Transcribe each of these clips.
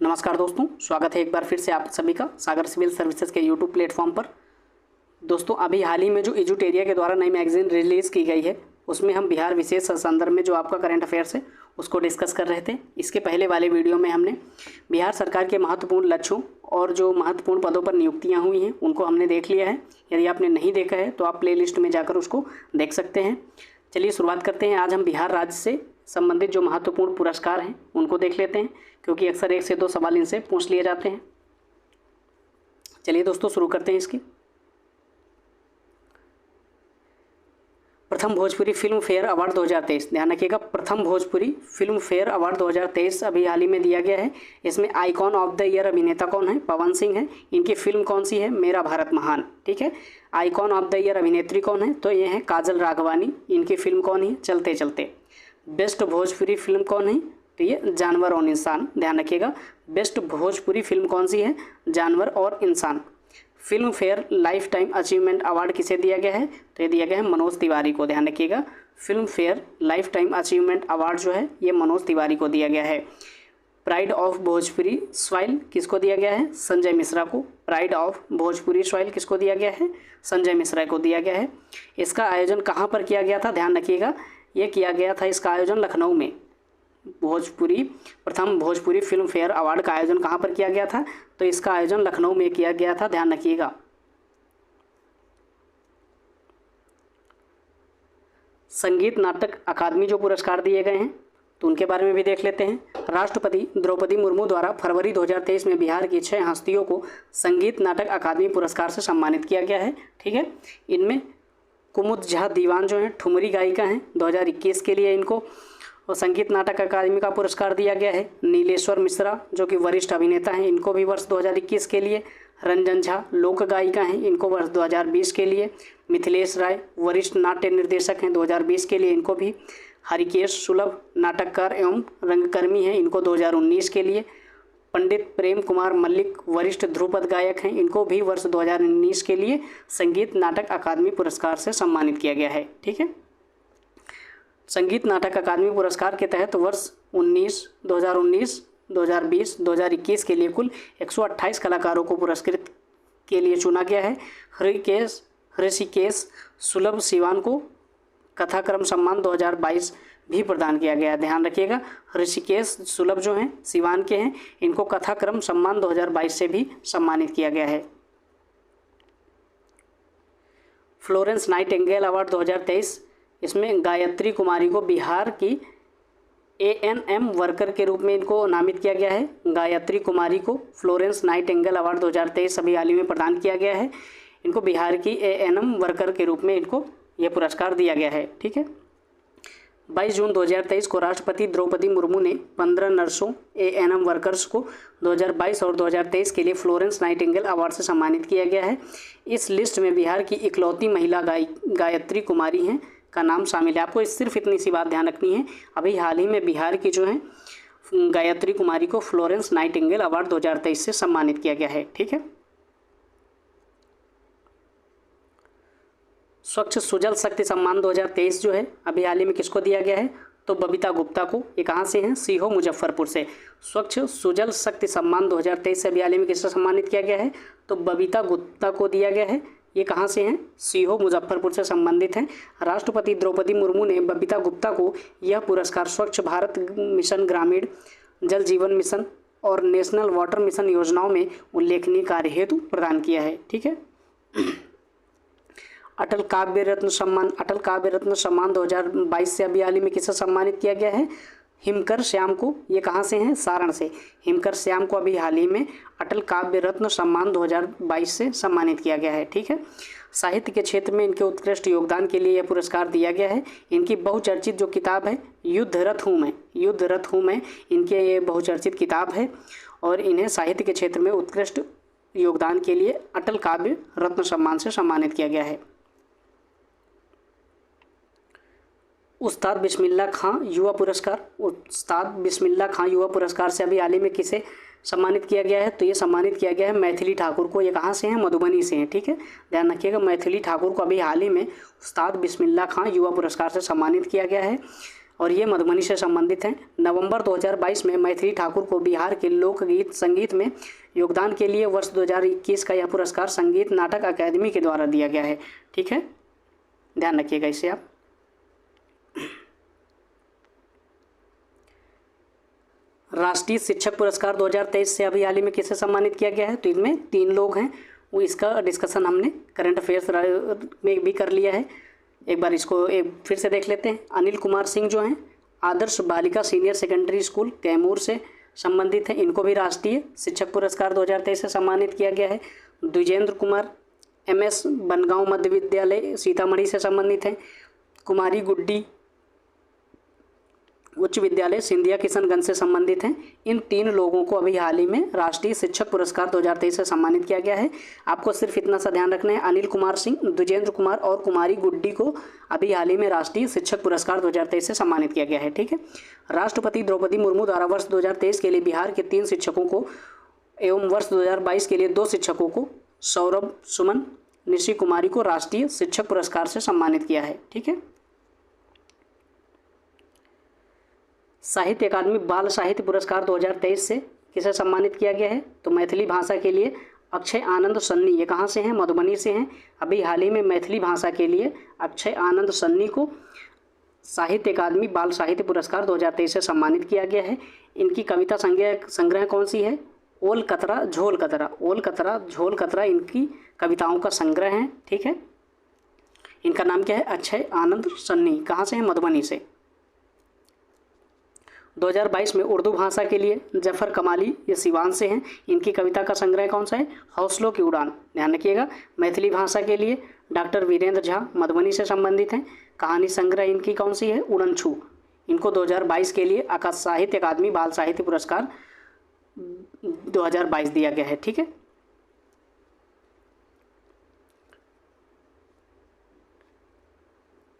नमस्कार दोस्तों, स्वागत है एक बार फिर से आप सभी का सागर सिविल सर्विसेज के यूट्यूब प्लेटफॉर्म पर। दोस्तों, अभी हाल ही में जो एजुटेरिया के द्वारा नई मैगजीन रिलीज़ की गई है उसमें हम बिहार विशेष संदर्भ में जो आपका करंट अफेयर्स है उसको डिस्कस कर रहे थे। इसके पहले वाले वीडियो में हमने बिहार सरकार के महत्वपूर्ण लक्ष्यों और जो महत्वपूर्ण पदों पर नियुक्तियाँ हुई हैं उनको हमने देख लिया है। यदि आपने नहीं देखा है तो आप प्लेलिस्ट में जाकर उसको देख सकते हैं। चलिए शुरुआत करते हैं। आज हम बिहार राज्य से संबंधित जो महत्वपूर्ण पुरस्कार हैं उनको देख लेते हैं, क्योंकि अक्सर 1 से 2 सवाल इनसे पूछ लिए जाते हैं। चलिए दोस्तों शुरू करते हैं इसकी। प्रथम भोजपुरी फिल्म फेयर अवार्ड 2023, ध्यान रखिएगा, प्रथम भोजपुरी फिल्म फेयर अवार्ड 2023 अभी हाल ही में दिया गया है। इसमें आइकॉन ऑफ द ईयर अभिनेता कौन है? पवन सिंह है। इनकी फिल्म कौन सी है? मेरा भारत महान। ठीक है। आइकॉन ऑफ द ईयर अभिनेत्री कौन है? तो ये है काजल राघवानी। इनकी फिल्म कौन है? चलते चलते। बेस्ट भोजपुरी फिल्म कौन है? तो ये जानवर और इंसान। ध्यान रखिएगा, बेस्ट भोजपुरी फिल्म कौन सी है? जानवर और इंसान। Film fair life time achievement award किसे दिया गया है? तो ये दिया गया है मनोज तिवारी को। ध्यान रखिएगा, film fair life time achievement award जो है ये मनोज तिवारी को दिया गया है। प्राइड ऑफ भोजपुरी सॉइल किसको दिया गया है? संजय मिश्रा को। प्राइड ऑफ भोजपुरी सॉइल किसको दिया गया है? संजय मिश्रा को दिया गया है। इसका आयोजन कहाँ पर किया गया था? ध्यान रखिएगा, ये किया गया था, इसका आयोजन लखनऊ में। प्रथम भोजपुरी फिल्म फेयर अवार्ड का आयोजन कहाँ पर किया गया था? तो इसका आयोजन लखनऊ में किया गया था। ध्यान रखिएगा। संगीत नाटक अकादमी जो पुरस्कार दिए गए हैं तो उनके बारे में भी देख लेते हैं। राष्ट्रपति द्रौपदी मुर्मू द्वारा फरवरी 2023 में बिहार की 6 हस्तियों को संगीत नाटक अकादमी पुरस्कार से सम्मानित किया गया है। ठीक है। इनमें कुमुद झा दीवान जो हैं ठुमरी गायिका हैं, 2021 के लिए इनको और संगीत नाटक अकादमी का पुरस्कार दिया गया है। नीलेश्वर मिश्रा जो कि वरिष्ठ अभिनेता हैं, इनको भी वर्ष 2021 के लिए। रंजन झा लोक गायिका हैं, इनको वर्ष 2020 के लिए। मिथिलेश राय वरिष्ठ नाट्य निर्देशक हैं, 2020 के लिए इनको भी। हरिकेश सुलभ नाटककार एवं रंगकर्मी हैं, इनको 2019 के लिए। पंडित प्रेम कुमार मल्लिक वरिष्ठ ध्रुपद गायक हैं, इनको भी वर्ष 2019 के लिए संगीत नाटक अकादमी पुरस्कार से सम्मानित किया गया है। ठीक है। संगीत नाटक अकादमी पुरस्कार के तहत वर्ष 2019, 2020, 2021 के लिए कुल 128 कलाकारों को पुरस्कृत के लिए चुना गया है। ऋषिकेश सुलभ सिवान को कथाक्रम सम्मान 2022 भी प्रदान किया गया है। ध्यान रखिएगा, ऋषिकेश सुलभ जो हैं सिवान के हैं, इनको कथाक्रम सम्मान 2022 से भी सम्मानित किया गया है। फ्लोरेंस नाइटिंगेल अवार्ड 2023, इसमें गायत्री कुमारी को बिहार की ANM वर्कर के रूप में इनको नामित किया गया है। गायत्री कुमारी को फ्लोरेंस नाइटिंगेल अवार्ड 2023 अभी हाल ही में प्रदान किया गया है। इनको बिहार की ANM वर्कर के रूप में इनको यह पुरस्कार दिया गया है। ठीक है। 22 जून 2023 को राष्ट्रपति द्रौपदी मुर्मू ने 15 नर्सों ANM वर्कर्स को 2022 और 2023 के लिए फ्लोरेंस नाइटिंगेल अवार्ड से सम्मानित किया गया है। इस लिस्ट में बिहार की इकलौती महिला गायत्री कुमारी हैं का नाम शामिल है। आपको सिर्फ इतनी सी बात ध्यान रखनी है, अभी हाल ही में बिहार की जो है गायत्री कुमारी को फ्लोरेंस नाइटिंगेल अवार्ड 2023 से सम्मानित किया गया है। ठीक है। स्वच्छ सुजल शक्ति सम्मान 2023 जो है अभी हाल ही में किसको दिया गया है? तो बबीता गुप्ता को। ये कहाँ से हैं? सीहो मुजफ्फरपुर से। स्वच्छ सुजल शक्ति सम्मान 2023 से अभी हाल ही में किससे सम्मानित किया गया है? तो बबीता गुप्ता को दिया गया है। ये कहाँ से हैं? सीहो मुजफ्फरपुर से संबंधित हैं। राष्ट्रपति द्रौपदी मुर्मू ने बबीता गुप्ता को यह पुरस्कार स्वच्छ भारत मिशन, ग्रामीण जल जीवन मिशन और नेशनल वाटर मिशन योजनाओं में उल्लेखनीय कार्य हेतु प्रदान किया है। ठीक है। अटल काव्य रत्न सम्मान 2022 से अभी हाल ही में किसे सम्मानित किया गया है? हिमकर श्याम को। ये कहाँ से हैं? सारण से। हिमकर श्याम को अभी हाल ही में अटल काव्य रत्न सम्मान 2022 से सम्मानित किया गया है। ठीक है। साहित्य के क्षेत्र में इनके उत्कृष्ट योगदान के लिए यह पुरस्कार दिया गया है। इनकी बहुचर्चित जो किताब है युद्ध रथ हूँ मैं, इनके ये बहुचर्चित किताब है और इन्हें साहित्य के क्षेत्र में उत्कृष्ट योगदान के लिए अटल काव्य रत्न सम्मान से सम्मानित किया गया है। उस्ताद बिस्मिल्लाह खां युवा पुरस्कार से अभी हाल ही में किसे सम्मानित किया गया है? तो ये सम्मानित किया गया है मैथिली ठाकुर को। ये कहाँ से हैं? मधुबनी से हैं। ठीक है। ध्यान रखिएगा, मैथिली ठाकुर को अभी हाल ही में उस्ताद बिस्मिल्लाह खां युवा पुरस्कार से सम्मानित किया गया है। और ये मधुबनी से संबंधित हैं। नवंबर 2022 में मैथिली ठाकुर को बिहार के लोकगीत संगीत में योगदान के लिए वर्ष 2021 का यह पुरस्कार संगीत नाटक अकादमी के द्वारा दिया गया है। ठीक है, ध्यान रखिएगा इसे आप। राष्ट्रीय शिक्षक पुरस्कार 2023 से अभी हाल ही में किसे सम्मानित किया गया है? तो इनमें 3 लोग हैं, वो इसका डिस्कशन हमने करंट अफेयर्स में भी कर लिया है। एक बार इसको एक फिर से देख लेते हैं। अनिल कुमार सिंह जो हैं आदर्श बालिका सीनियर सेकेंडरी स्कूल कैमूर से संबंधित हैं, इनको भी राष्ट्रीय शिक्षक पुरस्कार 2023 से सम्मानित किया गया है। द्विजेंद्र कुमार MS बनगांव मध्य विद्यालय सीतामढ़ी से संबंधित हैं। कुमारी गुड्डी उच्च विद्यालय सिंधिया किशनगंज से संबंधित हैं। इन 3 लोगों को अभी हाल ही में राष्ट्रीय शिक्षक पुरस्कार 2023 से सम्मानित किया गया है। आपको सिर्फ इतना सा ध्यान रखना है, अनिल कुमार सिंह, द्विजेंद्र कुमार और कुमारी गुड्डी को अभी हाल ही में राष्ट्रीय शिक्षक पुरस्कार 2023 से सम्मानित किया गया है। ठीक है, राष्ट्रपति द्रौपदी मुर्मू द्वारा वर्ष 2023 के लिए बिहार के 3 शिक्षकों को एवं वर्ष 2022 के लिए 2 शिक्षकों को सौरभ सुमन निशी कुमारी को राष्ट्रीय शिक्षक पुरस्कार से सम्मानित किया है। ठीक है, साहित्य अकादमी बाल साहित्य पुरस्कार 2023 से किसे सम्मानित किया गया है? तो मैथिली भाषा के लिए अक्षय आनंद सन्नी, ये कहाँ से हैं? मधुबनी से हैं। अभी हाल ही में मैथिली भाषा के लिए अक्षय आनंद सन्नी को साहित्य अकादमी बाल साहित्य पुरस्कार 2023 से सम्मानित किया गया है। इनकी कविता संग्रह कौन सी है? ओल कतरा झोल कतरा, ओल कतरा झोल कतरा इनकी कविताओं का संग्रह है। ठीक है, इनका नाम क्या है? अक्षय आनंद सन्नी। कहाँ से हैं? मधुबनी से। 2022 में उर्दू भाषा के लिए जफ़र कमाली, ये सिवान से हैं। इनकी कविता का संग्रह कौन सा है? हौसलों की उड़ान। ध्यान रखिएगा। मैथिली भाषा के लिए डॉक्टर वीरेंद्र झा मधुबनी से संबंधित हैं। कहानी संग्रह इनकी कौन सी है? उड़नछू। इनको 2022 के लिए साहित्य अकादमी बाल साहित्य पुरस्कार 2022 दिया गया है। ठीक है,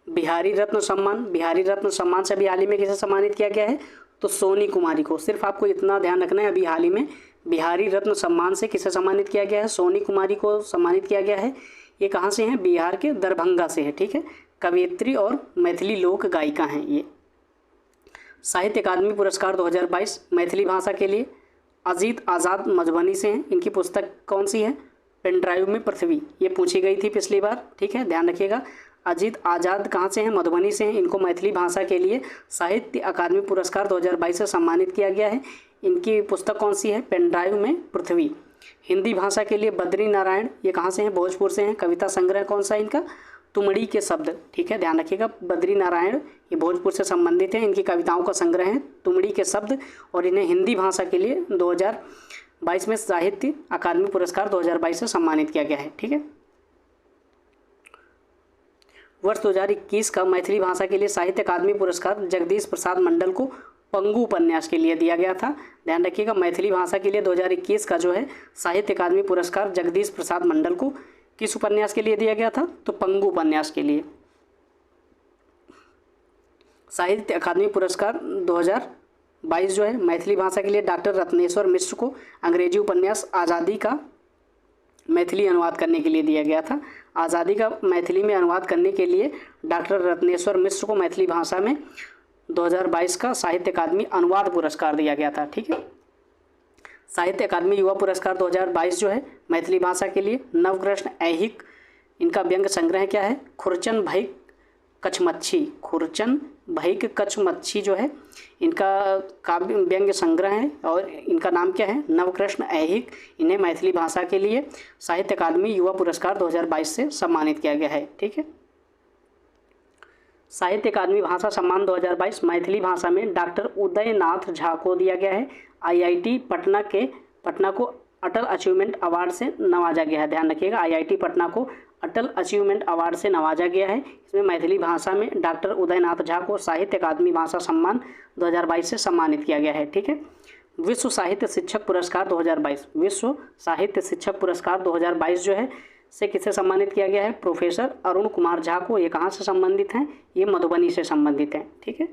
बिहारी रत्न सम्मान, बिहारी रत्न सम्मान से अभी हाल ही में किसे सम्मानित किया गया है? तो सोनी कुमारी को। सिर्फ आपको इतना ध्यान रखना है, अभी हाल ही में बिहारी रत्न सम्मान से किसे सम्मानित किया गया है? सोनी कुमारी को सम्मानित किया गया है। ये कहाँ से हैं? बिहार के दरभंगा से है। ठीक है, कवयित्री और मैथिली लोक गायिका हैं ये। साहित्य अकादमी पुरस्कार 2022 मैथिली भाषा के लिए अजीत आज़ाद मधुबनी से हैं। इनकी पुस्तक कौन सी है? पेन ड्राइव में पृथ्वी, ये पूछी गई थी पिछली बार। ठीक है, ध्यान रखिएगा। अजीत आज़ाद कहाँ से हैं? मधुबनी से हैं। इनको मैथिली भाषा के लिए साहित्य अकादमी पुरस्कार 2022 से सम्मानित किया गया है। इनकी पुस्तक कौन सी है? पेन ड्राइव में पृथ्वी। हिंदी भाषा के लिए बद्री नारायण, ये कहाँ से हैं? भोजपुर से हैं। कविता संग्रह कौन सा है इनका? तुमड़ी के शब्द। ठीक है, ध्यान रखिएगा। बद्री नारायण ये भोजपुर से संबंधित हैं। इनकी कविताओं का संग्रह है तुमड़ी के शब्द, और इन्हें हिंदी भाषा के लिए 2022 में साहित्य अकादमी पुरस्कार 2022 से सम्मानित किया गया है। ठीक है, वर्ष 2021 का मैथिली भाषा के लिए साहित्य अकादमी पुरस्कार जगदीश प्रसाद मंडल को पंगु उपन्यास के लिए दिया गया था। ध्यान रखिएगा, मैथिली भाषा के लिए 2021 का जो है साहित्य अकादमी पुरस्कार जगदीश प्रसाद मंडल को किस उपन्यास के लिए दिया गया था? तो पंगु उपन्यास के लिए। साहित्य अकादमी पुरस्कार 2022 जो है मैथिली भाषा के लिए डॉक्टर रत्नेश्वर मिश्र को अंग्रेजी उपन्यास आज़ादी का मैथिली अनुवाद करने के लिए दिया गया था। आज़ादी का मैथिली में अनुवाद करने के लिए डॉक्टर रत्नेश्वर मिश्र को मैथिली भाषा में 2022 का साहित्य अकादमी अनुवाद पुरस्कार दिया गया था। ठीक है, साहित्य अकादमी युवा पुरस्कार 2022 जो है मैथिली भाषा के लिए नवकृष्ण ऐहिक, इनका व्यंग्य संग्रह क्या है? खुरचन भैक कछमच्छी। खुरचन भैक कछमच्छी जो है इनका काव्य व्यंग्य संग्रह है, और इनका नाम क्या है? नवकृष्ण ऐहिक। इन्हें मैथिली भाषा के लिए साहित्य अकादमी युवा पुरस्कार 2022 से सम्मानित किया गया है। ठीक है, साहित्य अकादमी भाषा सम्मान 2022 मैथिली भाषा में डॉक्टर उदयनाथ झा को दिया गया है। IIT पटना को अटल अचीवमेंट अवार्ड से नवाजा गया है। ध्यान रखिएगा, IIT पटना को अटल अचीवमेंट अवार्ड से नवाजा गया है। इसमें मैथिली भाषा में डॉक्टर उदयनाथ झा को साहित्य अकादमी भाषा सम्मान 2022 से सम्मानित किया गया है। ठीक है, विश्व साहित्य शिक्षक पुरस्कार 2022, विश्व साहित्य शिक्षक पुरस्कार 2022 जो है से किसे सम्मानित किया गया है? प्रोफेसर अरुण कुमार झा को। ये कहाँ से संबंधित हैं? ये मधुबनी से संबंधित हैं। ठीक है,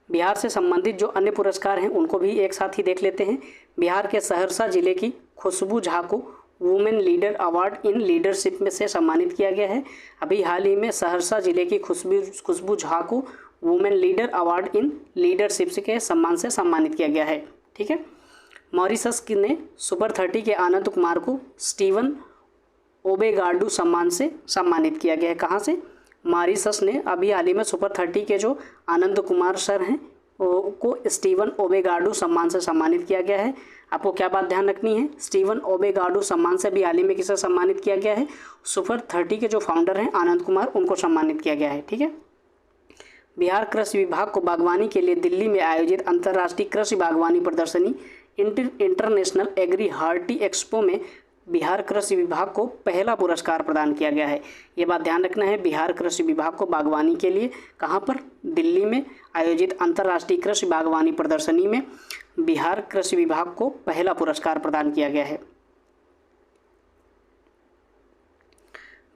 बिहार से संबंधित जो अन्य पुरस्कार हैं उनको भी एक साथ ही देख लेते हैं। बिहार के सहरसा जिले की खुशबू झा को women leader award in leadership में से सम्मानित किया गया है। अभी हाल ही में सहरसा जिले की खुशबू झा को women leader award in leadership के सम्मान से सम्मानित किया गया है। ठीक है। मॉरिशस ने सुपर 30 के आनंद कुमार को स्टीवन ओबेगार्डू सम्मान से सम्मानित किया गया है। कहाँ से? मॉरिशस ने अभी हाल ही में सुपर 30 के जो आनंद कुमार सर हैं को स्टीवन ओबेगार्डू सम्मान से सम्मानित किया गया है। आपको क्या बात ध्यान रखनी है? स्टीवन ओबेगार्डू सम्मान से भी हाल ही में किसे सम्मानित किया गया है? सुपर 30 के जो फाउंडर हैं आनंद कुमार, उनको सम्मानित किया गया है। ठीक है। बिहार कृषि विभाग को बागवानी के लिए दिल्ली में आयोजित अंतर्राष्ट्रीय कृषि बागवानी प्रदर्शनी इंटरनेशनल एग्री हार्टी एक्सपो में बिहार कृषि विभाग को पहला पुरस्कार प्रदान किया गया है। ये बात ध्यान रखना है। बिहार कृषि विभाग को बागवानी के लिए कहाँ पर? दिल्ली में आयोजित अंतर्राष्ट्रीय कृषि बागवानी प्रदर्शनी में बिहार कृषि विभाग को पहला पुरस्कार प्रदान किया गया है।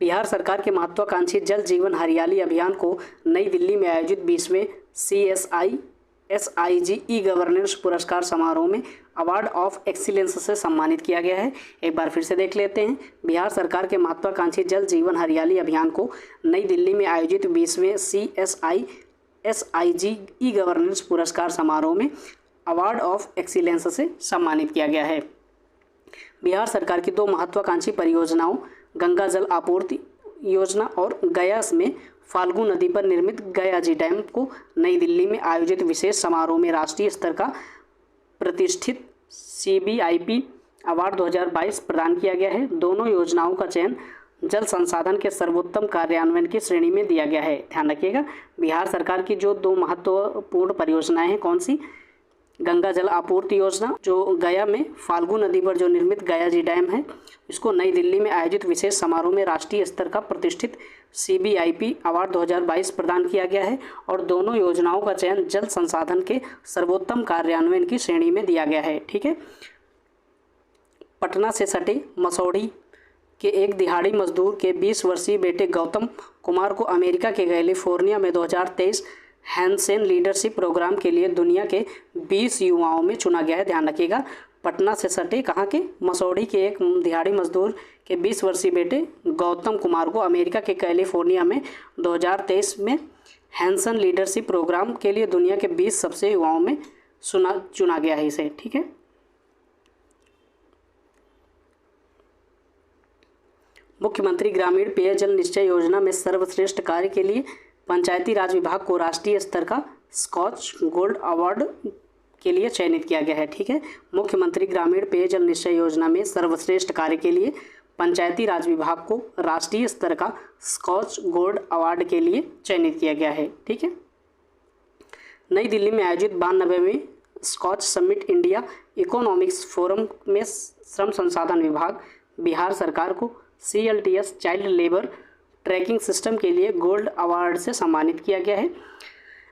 बिहार सरकार के महत्वाकांक्षी जल जीवन हरियाली अभियान को नई दिल्ली में आयोजित 20वें CSI-SIG ई गवर्नेंस पुरस्कार समारोह में अवार्ड ऑफ एक्सीलेंस से सम्मानित किया गया है। एक बार फिर से देख लेते हैं। बिहार सरकार के महत्वाकांक्षी जल जीवन हरियाली अभियान को नई दिल्ली में आयोजित 20वें CSI-SIG ई गवर्नेंस पुरस्कार समारोह में अवार्ड ऑफ एक्सीलेंस से सम्मानित किया गया है। बिहार सरकार की 2 महत्वाकांक्षी परियोजनाओं गंगा जल आपूर्ति योजना और गया में फाल्गु नदी पर निर्मित गया जी डैम को नई दिल्ली में आयोजित विशेष समारोह में राष्ट्रीय स्तर का प्रतिष्ठित CBIP अवार्ड 2022 प्रदान किया गया है। दोनों योजनाओं का चयन जल संसाधन के सर्वोत्तम कार्यान्वयन की श्रेणी में दिया गया है। ध्यान रखिएगा, बिहार सरकार की जो 2 महत्वपूर्ण परियोजनाएं हैं, कौन सी? गंगा जल आपूर्ति योजना, जो गया में फाल्गु नदी पर जो निर्मित गया जी डैम है, इसको नई दिल्ली में आयोजित विशेष समारोह में राष्ट्रीय स्तर का प्रतिष्ठित CBIP अवार्ड 2022 प्रदान किया गया है और दोनों योजनाओं का चयन जल संसाधन के सर्वोत्तम कार्यान्वयन की श्रेणी में दिया गया है। ठीक है। पटना से सटे मसौढ़ी के एक दिहाड़ी मजदूर के 20 वर्षीय बेटे गौतम कुमार को अमेरिका के कैलिफोर्निया में 2023 हैंसेन लीडरशिप प्रोग्राम के लिए दुनिया के 20 युवाओं में चुना गया है। ध्यान रखिएगा, पटना से सटे कहाँ के? मसौढ़ी के एक दिहाड़ी मजदूर के 20 वर्षीय बेटे गौतम कुमार को अमेरिका के कैलिफोर्निया में 2023 में हैंसन लीडरशिप प्रोग्राम के लिए दुनिया के 20 सबसे युवाओं में चुना गया है इसे। ठीक है। मुख्यमंत्री ग्रामीण पेयजल निश्चय योजना में सर्वश्रेष्ठ कार्य के लिए पंचायती राज विभाग को राष्ट्रीय स्तर का स्कॉच गोल्ड अवार्ड के लिए चयनित किया गया है। ठीक है। मुख्यमंत्री ग्रामीण पेयजल निश्चय योजना में सर्वश्रेष्ठ कार्य के लिए पंचायती राज विभाग को राष्ट्रीय स्तर का स्कॉच गोल्ड अवार्ड के लिए चयनित किया गया है। ठीक है। नई दिल्ली में आयोजित 92वें Skoch summit India economics forum में श्रम संसाधन विभाग बिहार सरकार को CLTS child labour tracking system के लिए गोल्ड अवार्ड से सम्मानित किया गया है।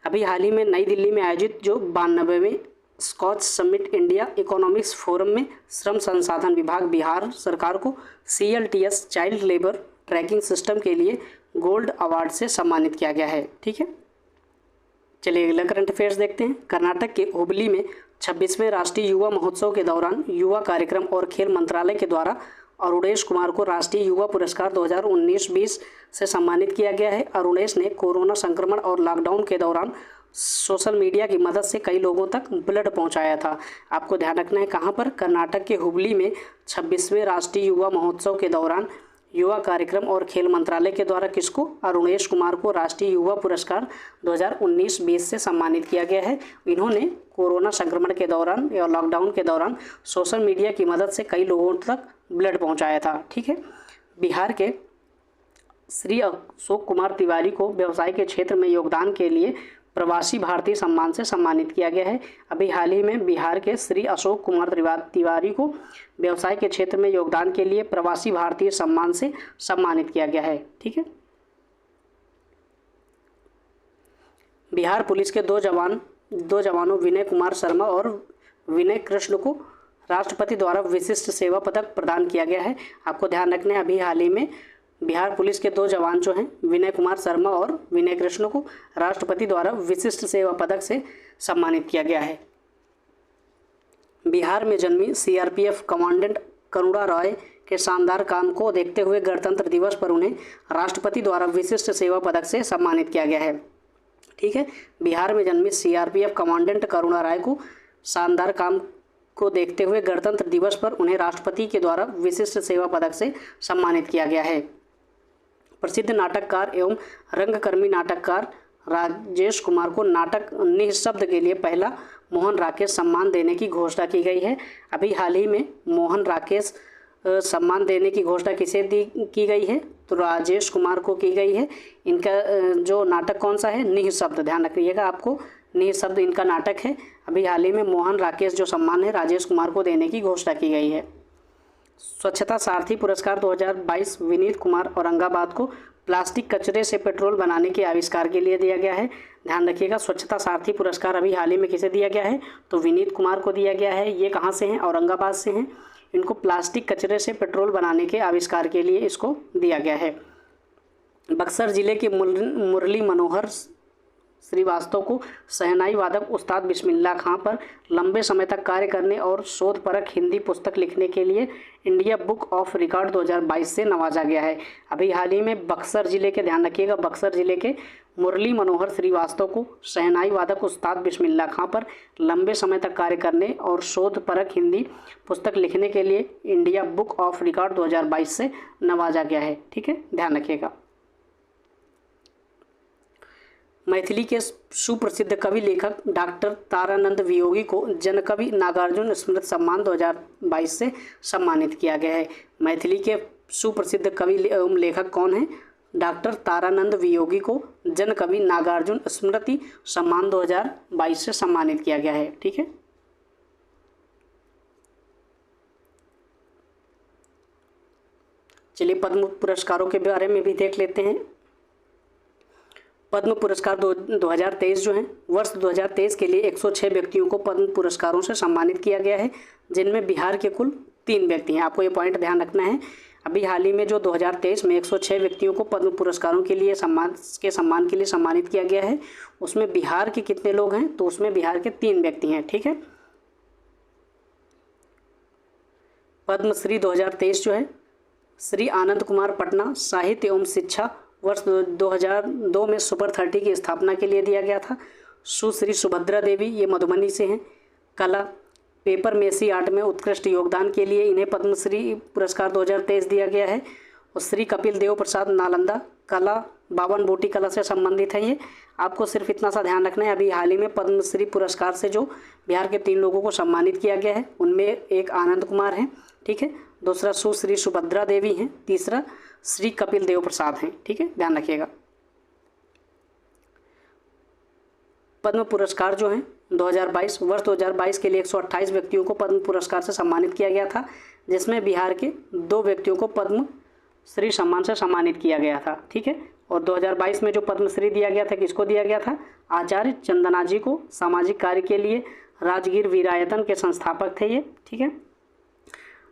अभी हाल ही में नई दिल्ली में आयोजित जो 92वें Skoch summit India economics forum में श्रम संसाधन विभाग बिहार सरकार को CLTS child labour tracking system के लिए गोल्ड अवार्ड से सम्मानित किया गया है। ठीक है। चलिए अगला करंट अफेयर्स देखते हैं। कर्नाटक के हुबली में 26वें राष्ट्रीय युवा महोत्सव के दौरान युवा कार्यक्रम और खेल मंत्रालय के द्वारा अरुणेश कुमार को राष्ट्रीय युवा पुरस्कार 2019-20 से सम्मानित किया गया है। अरुणेश ने कोरोना संक्रमण और लॉकडाउन के दौरान सोशल मीडिया की मदद से कई लोगों तक ब्लड पहुंचाया था। आपको ध्यान रखना है कहां पर? कर्नाटक के हुबली में 26वें राष्ट्रीय युवा महोत्सव के दौरान युवा कार्यक्रम और खेल मंत्रालय के द्वारा किसको? अरुणेश कुमार को राष्ट्रीय युवा पुरस्कार 2019-20 से सम्मानित किया गया है। इन्होंने कोरोना संक्रमण के दौरान या लॉकडाउन के दौरान सोशल मीडिया की मदद से कई लोगों तक ब्लड पहुंचाया था। ठीक है। बिहार के श्री अशोक कुमार तिवारी को व्यवसाय के क्षेत्र में योगदान के लिए प्रवासी भारतीय सम्मान से सम्मानित किया गया है। अभी हाल ही में बिहार के श्री अशोक कुमार तिवारी को व्यवसाय के क्षेत्र में योगदान के लिए प्रवासी भारतीय सम्मान से सम्मानित किया गया है। ठीक है। बिहार पुलिस के दो जवानों विनय कुमार शर्मा और विनय कृष्ण को राष्ट्रपति द्वारा विशिष्ट सेवा पदक प्रदान किया गया है। आपको ध्यान रखना है, अभी हाल ही में बिहार पुलिस के 2 जवान जो हैं विनय कुमार शर्मा और विनय कृष्ण को राष्ट्रपति द्वारा विशिष्ट सेवा पदक से सम्मानित किया गया है। बिहार में जन्मी CRPF कमांडेंट करुणा रॉय के शानदार काम को देखते हुए गणतंत्र दिवस पर उन्हें राष्ट्रपति द्वारा विशिष्ट सेवा पदक से सम्मानित किया गया है। ठीक है, बिहार में जन्मी सीआरपीएफ कमांडेंट करुणा राय को शानदार काम को देखते हुए गणतंत्र दिवस पर उन्हें राष्ट्रपति के द्वारा विशिष्ट सेवा पदक से सम्मानित किया गया है। प्रसिद्ध नाटककार एवं रंगकर्मी नाटककार राजेश कुमार को नाटक निःशब्द के लिए पहला मोहन राकेश सम्मान देने की घोषणा की गई है। अभी हाल ही में मोहन राकेश सम्मान देने की घोषणा किसे की गई है? तो राजेश कुमार को की गई है। इनका जो नाटक कौन सा है? निःशब्द। ध्यान रखिएगा, आपको निःशब्द इनका नाटक है। अभी हाल ही में मोहन राकेश जो सम्मान है राजेश कुमार को देने की घोषणा की गई है। स्वच्छता सारथी पुरस्कार 2022 विनीत कुमार औरंगाबाद को प्लास्टिक कचरे से पेट्रोल बनाने के आविष्कार के लिए दिया गया है। ध्यान रखिएगा, स्वच्छता सारथी पुरस्कार अभी हाल ही में किसे दिया गया है? तो विनीत कुमार को दिया गया है। ये कहाँ से हैं? औरंगाबाद से हैं। इनको प्लास्टिक कचरे से पेट्रोल बनाने के आविष्कार के लिए इसको दिया गया है। बक्सर जिले के मुरली मनोहर श्रीवास्तव को शहनाई वादक उस्ताद बिस्मिल्लाह खां पर लंबे समय तक कार्य करने और शोधपरक हिंदी पुस्तक लिखने के लिए इंडिया बुक ऑफ रिकॉर्ड 2022 से नवाजा गया है। अभी हाल ही में बक्सर जिले के, ध्यान रखिएगा, बक्सर जिले के मुरली मनोहर श्रीवास्तव को शहनाई वादक उस्ताद बिस्मिल्लाह खां पर लंबे समय तक कार्य करने और शोधपरक हिंदी पुस्तक लिखने के लिए इंडिया बुक ऑफ रिकॉर्ड 2022 से नवाजा गया है। ठीक है, ध्यान रखिएगा। मैथिली के सुप्रसिद्ध कवि लेखक डॉक्टर तारानंद वियोगी को जनकवि नागार्जुन स्मृति सम्मान 2022 से सम्मानित किया गया है। मैथिली के सुप्रसिद्ध कवि एवं लेखक कौन हैं? डॉक्टर तारानंद वियोगी को जनकवि नागार्जुन स्मृति सम्मान 2022 से सम्मानित किया गया है। ठीक है, चलिए पद्म पुरस्कारों के बारे में भी देख लेते हैं। पद्म पुरस्कार 2023 जो है, वर्ष 2023 के लिए 106 व्यक्तियों को पद्म पुरस्कारों से सम्मानित किया गया है, जिनमें बिहार के कुल 3 व्यक्ति हैं। आपको ये पॉइंट ध्यान रखना है। अभी हाल ही में जो 2023 में 106 व्यक्तियों को पद्म पुरस्कारों के लिए सम्मान के लिए सम्मानित किया गया है, उसमें बिहार के कितने लोग हैं? तो उसमें बिहार के 3 व्यक्ति हैं। ठीक है, पद्मश्री 2023 जो है, श्री आनंद कुमार पटना साहित्य एवं शिक्षा वर्ष 2002 में सुपर 30 की स्थापना के लिए दिया गया था। सुश्री सुभद्रा देवी, ये मधुबनी से हैं। कला पेपर मेसी आर्ट में उत्कृष्ट योगदान के लिए इन्हें पद्मश्री पुरस्कार 2023 दिया गया है। और श्री कपिल देव प्रसाद नालंदा कला 52 बूटी कला से संबंधित है। ये आपको सिर्फ इतना सा ध्यान रखना है। अभी हाल ही में पद्मश्री पुरस्कार से जो बिहार के 3 लोगों को सम्मानित किया गया है, उनमें एक आनंद कुमार हैं, ठीक है, दूसरा सुश्री सुभद्रा देवी हैं, तीसरा श्री कपिल देव प्रसाद हैं। ठीक है, ध्यान रखिएगा। पद्म पुरस्कार जो हैं 2022 वर्ष 2022 के लिए 128 व्यक्तियों को पद्म पुरस्कार से सम्मानित किया गया था, जिसमें बिहार के 2 व्यक्तियों को पद्म श्री सम्मान से सम्मानित किया गया था। ठीक है, और 2022 में जो पद्मश्री दिया गया था, किसको दिया गया था? आचार्य चंदना जी को, सामाजिक कार्य के लिए राजगीर वीरायतन के संस्थापक थे ये। ठीक है,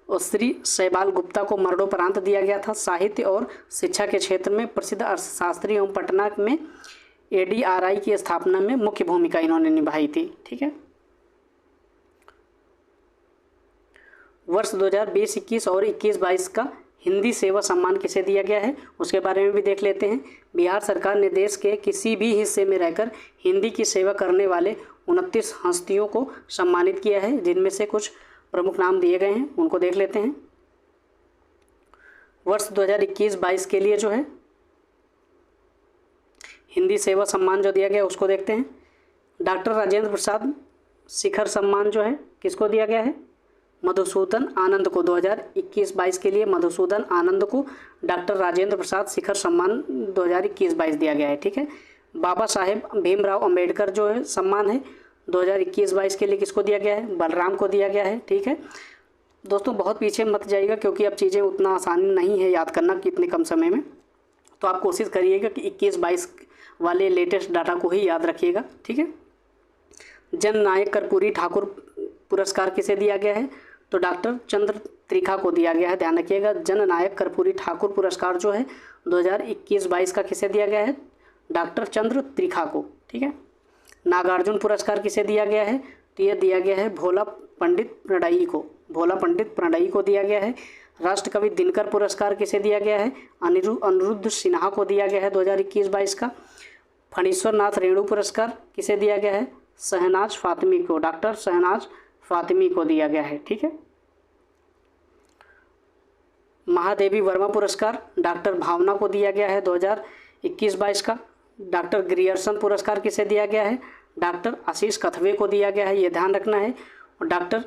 और श्री शैबाल गुप्ता को मरणोपरांत दिया गया था। साहित्य और शिक्षा के क्षेत्र में प्रसिद्ध अर्थशास्त्री एवं पटना में ADRI की स्थापना में मुख्य भूमिका इन्होंने निभाई थी। ठीक है, वर्ष 2020-21 और 21-22 का हिंदी सेवा सम्मान किसे दिया गया है, उसके बारे में भी देख लेते हैं। बिहार सरकार ने देश के किसी भी हिस्से में रहकर हिंदी की सेवा करने वाले 29 हस्तियों को सम्मानित किया है, जिनमें से कुछ प्रमुख नाम दिए गए हैं, उनको देख लेते हैं। वर्ष 2021-22 के लिए जो है हिंदी सेवा सम्मान जो दिया गया उसको देखते हैं। डॉक्टर राजेंद्र प्रसाद शिखर सम्मान जो है किसको दिया गया है? मधुसूदन आनंद को। 2021-22 के लिए मधुसूदन आनंद को डॉक्टर राजेंद्र प्रसाद शिखर सम्मान 2021-22 दिया गया है। ठीक है, बाबा साहेब भीमराव अंबेडकर जो है सम्मान है 2021-22 के लिए किसको दिया गया है? बलराम को दिया गया है। ठीक है दोस्तों, बहुत पीछे मत जाइएगा, क्योंकि अब चीज़ें उतना आसानी नहीं है याद करना कि इतने कम समय में, तो आप कोशिश करिएगा कि 21-22 वाले लेटेस्ट डाटा को ही याद रखिएगा। ठीक है, जननायक कर्पूरी ठाकुर पुरस्कार किसे दिया गया है? तो डॉक्टर चंद्र त्रिखा को दिया गया है। ध्यान रखिएगा, जननायक कर्पूरी ठाकुर पुरस्कार जो है 2021-22 का किसे दिया गया है? डॉक्टर चंद्र त्रिखा को। ठीक है, नागार्जुन पुरस्कार किसे दिया गया है? तो यह दिया गया है भोला पंडित प्रणयी को। भोला पंडित प्रणयी को दिया गया है। राष्ट्रकवि दिनकर पुरस्कार किसे दिया गया है? अनिरुद्ध सिन्हा को दिया गया है 2021-22 का। फणीश्वर नाथ रेणु पुरस्कार किसे दिया गया है? शहनाज फातिमी को, डॉक्टर शहनाज फातिमी को दिया गया है। ठीक है। महादेवी वर्मा पुरस्कार डॉक्टर भावना को दिया गया है 2021-22 का। डॉक्टर ग्रियर्सन पुरस्कार किसे दिया गया है? डॉक्टर आशीष कथवे को दिया गया है, ये ध्यान रखना है। और डॉक्टर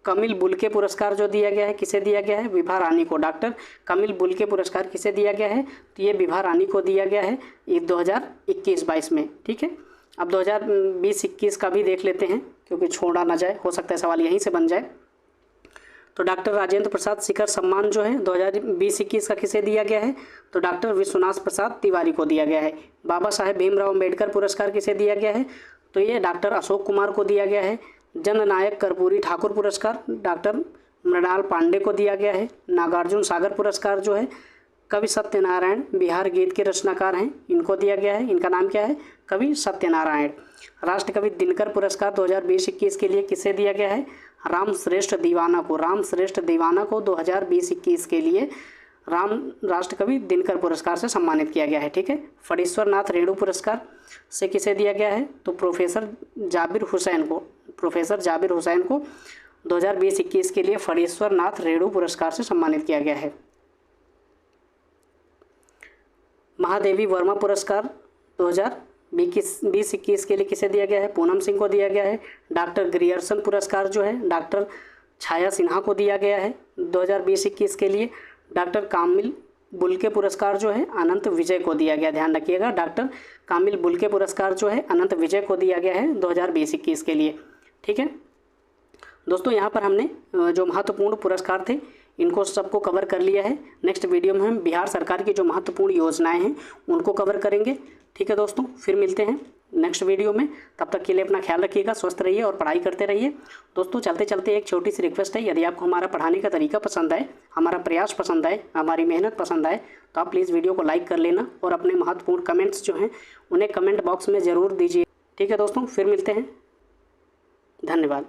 कमिल बुल्के पुरस्कार जो दिया गया है किसे दिया गया है? विभा रानी को। डॉक्टर कमिल बुल्के पुरस्कार किसे दिया गया है? तो ये विभा रानी को दिया गया है 2021-22 में। ठीक है। अब 2020-21 का भी देख लेते हैं क्योंकि छोड़ा ना जाए, हो सकता है सवाल यहीं से बन जाए। तो डॉक्टर राजेंद्र प्रसाद शिखर सम्मान जो है 2020-21 का किसे दिया गया है? तो डॉक्टर विश्वनाथ प्रसाद तिवारी को दिया गया है। बाबा साहेब भीमराव अम्बेडकर पुरस्कार किसे दिया गया है? तो ये डॉक्टर अशोक कुमार को दिया गया है। जननायक कर्पूरी ठाकुर पुरस्कार डॉक्टर मृणाल पांडे को दिया गया है। नागार्जुन सागर पुरस्कार जो है कवि सत्यनारायण बिहार गीत के रचनाकार हैं, इनको दिया गया है। इनका नाम क्या है? कवि सत्यनारायण। राष्ट्रकवि दिनकर पुरस्कार 2020-21 के लिए किसे दिया गया है? रामश्रेष्ठ दीवाना को। रामश्रेष्ठ दीवाना को 2020-21 के लिए राष्ट्रकवि दिनकर पुरस्कार से सम्मानित किया गया है। ठीक है। फणीश्वर नाथ रेणु पुरस्कार से किसे दिया गया है? तो प्रोफेसर जाबिर हुसैन को। प्रोफेसर जाबिर हुसैन को 2020-21 के लिए फणीश्वर नाथ रेणु पुरस्कार से सम्मानित किया गया है। महादेवी वर्मा पुरस्कार 2020-21 के लिए किसे दिया गया है? पूनम सिंह को दिया गया है। डॉक्टर ग्रियर्सन पुरस्कार जो है डॉक्टर छाया सिन्हा को दिया गया है 2020-21 के लिए। डॉक्टर कामिल बुल्के पुरस्कार जो है अनंत विजय को दिया गया, ध्यान रखिएगा। डॉक्टर कामिल बुल्के पुरस्कार जो है अनंत विजय को दिया गया है 2020-21 के लिए। ठीक है दोस्तों, यहाँ पर हमने जो महत्वपूर्ण पुरस्कार थे इनको सबको कवर कर लिया है। नेक्स्ट वीडियो में हम बिहार सरकार की जो महत्वपूर्ण योजनाएं हैं उनको कवर करेंगे। ठीक है दोस्तों, फिर मिलते हैं नेक्स्ट वीडियो में। तब तक के लिए अपना ख्याल रखिएगा, स्वस्थ रहिए और पढ़ाई करते रहिए। दोस्तों चलते चलते एक छोटी सी रिक्वेस्ट है, यदि आपको हमारा पढ़ाने का तरीका पसंद आए, हमारा प्रयास पसंद आए, हमारी मेहनत पसंद आए तो आप प्लीज़ वीडियो को लाइक कर लेना और अपने महत्वपूर्ण कमेंट्स जो हैं उन्हें कमेंट बॉक्स में ज़रूर दीजिए। ठीक है दोस्तों, फिर मिलते हैं। धन्यवाद।